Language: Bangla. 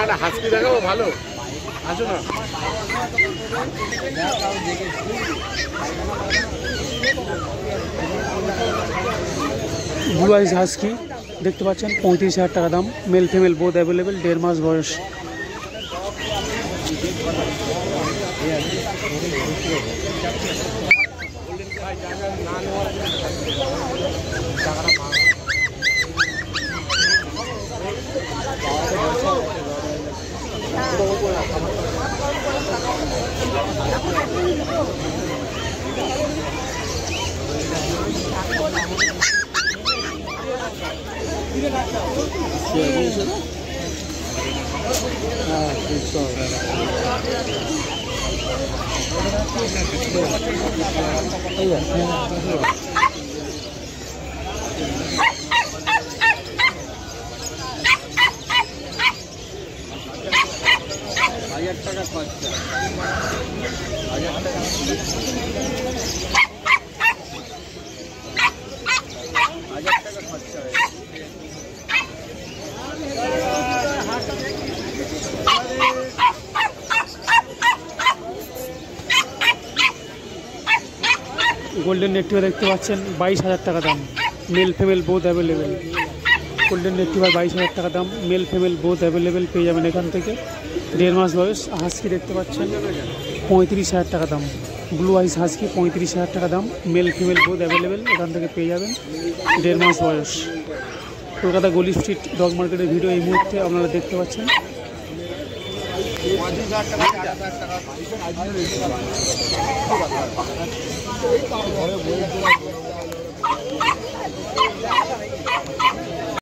একটা হাসকি দেখাবো ভালো, আসো না। ব্লু আইস হাস্কি দেখতে পাচ্ছেন 35,000 টাকা দাম, মেল ফিমেল বোথ অ্যাভেলেবেল, 1.5 মাস বয়স। গোল্ডেন নেকটিভা দেখতে পাচ্ছেন 22,000 টাকা দাম, male female both available. Golden নেকটিভা 22,000 টাকা দাম, মেল ফিমেল বোথ অ্যাভেলেবেল, পেয়ে যাবেন এখান থেকে, 1.5 মাস বয়স। হাস্কি দেখতে পাচ্ছেন 35,000 টাকা দাম, ব্লু আইস হাস্কি 35,000 টাকা দাম, মেল ফিমেল বোথ অ্যাভেলেবেল, এখান থেকে পেয়ে যাবেন, 1.5 মাস বয়স। কলকাতা গলি স্ট্রিট ডগ মার্কেটের ভিডিও এই মুহূর্তে আপনারা দেখতে পাচ্ছেন।